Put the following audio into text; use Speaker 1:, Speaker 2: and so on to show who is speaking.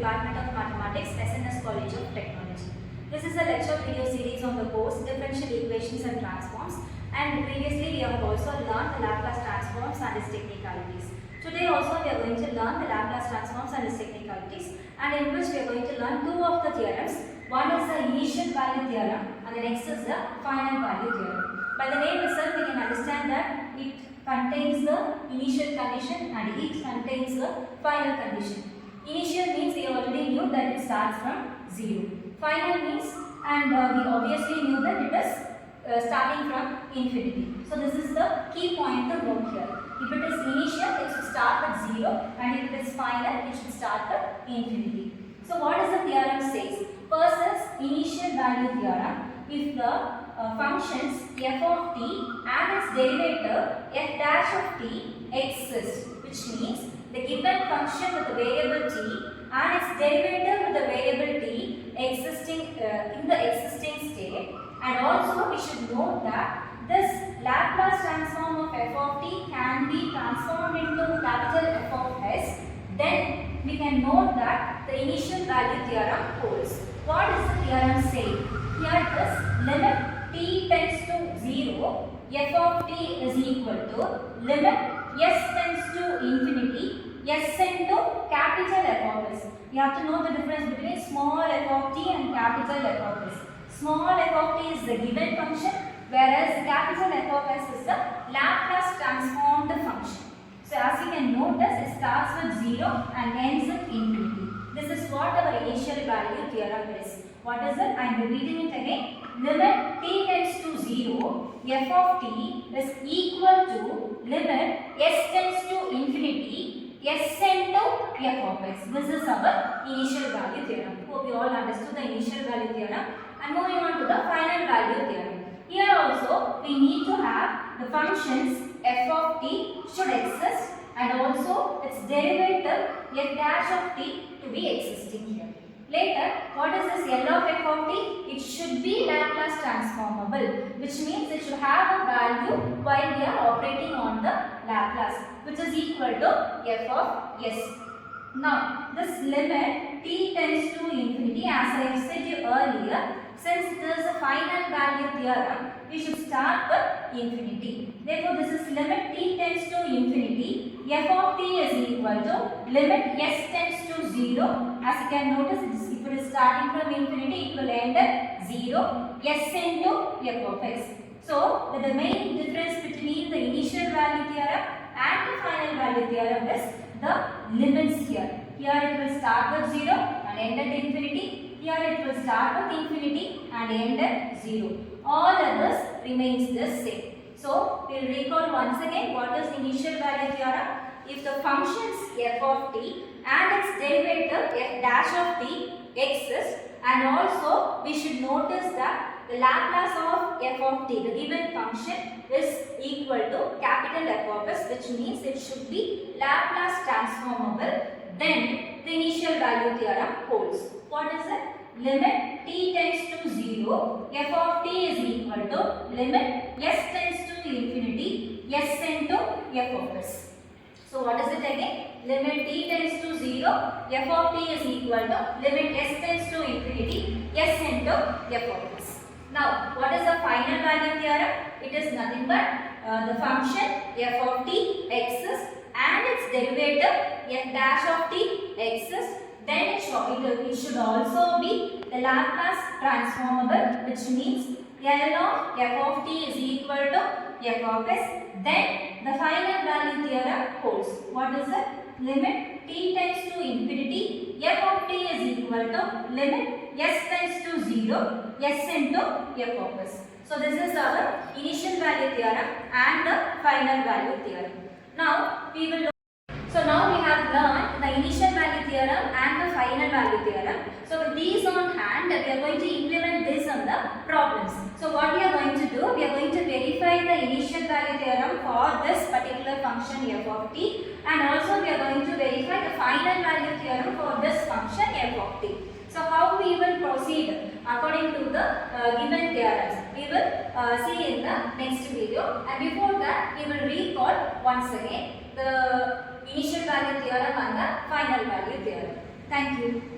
Speaker 1: Department of Mathematics, SNS College of Technology. This is a lecture video series on the course Differential Equations and Transforms, and previously we have also learned the Laplace Transforms and its technicalities. Today also we are going to learn the Laplace Transforms and its technicalities, and in which we are going to learn two of the theorems. One is the Initial Value Theorem and the next is the Final Value Theorem. By the name itself we can understand that it contains the initial condition and it contains the final condition. Initial means we already knew that it starts from 0. Final means, and we obviously knew that it is starting from infinity. So this is the key point to note here. If it is initial, it should start at 0, and if it is final, it should start at infinity. So what does the theorem says? First is initial value theorem. If the functions f of t and its derivative f dash of t exist, which means the given function with the variable t and its derivative with the variable t existing in the existing state, and also we should note that this Laplace transform of f of t can be transformed into capital F of s, then we can note that the initial value theorem holds. What does the theorem say? Here it is limit t tends to 0, f of t is equal to limit s tends to infinity, s into capital F of s. You have to know the difference between small f of t and capital F of s. Small f of t is the given function, whereas capital F of s is the Laplace transformed function. So as you can notice, it starts with 0 and ends with infinity. This is what our initial value theorem is. What is it? I am repeating it again. Limit t tends to 0, f of t is equal to limit s tends to infinity, s into f of x. This is our initial value theorem. Hope you all understood the initial value theorem. And moving on to the final value theorem. Here also we need to have the functions f of t should exist, and also its derivative f dash of t to be existing here. Later, what is this L of f of t? It should be Laplace transformable, which means it should have a value while we are operating on the Laplace, which is equal to f of s. Now, this limit t tends to infinity, as I have said you earlier, since it is a final value theorem, we should start with infinity. Therefore, this is limit t tends to infinity, f of t is equal to limit s tends to 0. As you can notice, if it is starting from infinity, it will end at 0, s into f of x. So, the main difference between the initial value theorem and the final value theorem is the limits here. Here it will start with 0 and end at infinity. Here it will start with infinity and end at 0. All others remains the same. So, we will recall once again what is initial value theorem. If the functions f of t and its derivative f dash of t exist, and also we should notice that the Laplace of f of t, the given function, is equal to capital F of s, which means it should be Laplace transformable, then the initial value theorem holds. What is it? Limit t tends to 0, f of t is equal to limit s tends to infinity, s into f of s. So what is it again? Limit t tends to 0, f of t is equal to limit s tends to infinity, s into f of s. Now, what is the final value theorem? It is nothing but the function f of t exists and its derivative f dash of t exists. Then it should also be the Laplace transformable, which means L of f of t is equal to f of s. Then the final value theorem holds. What is it? Limit t tends to infinity, f of t is equal to limit s tends to 0, s into f of s. So this is our initial value theorem and the final value theorem. Now we will now we have learned the initial value theorem and the final value theorem. So with these on hand, we are going to implement this on the problems. So what we are going to do, we are going to verify the initial value theorem for this particular function f of t, and also we are going to verify the final value theorem for this function f of t. So how we will proceed according to the given theorems, we will see in the next video, and before that we will recall once again the initial value theorem and the final value theorem. Thank you.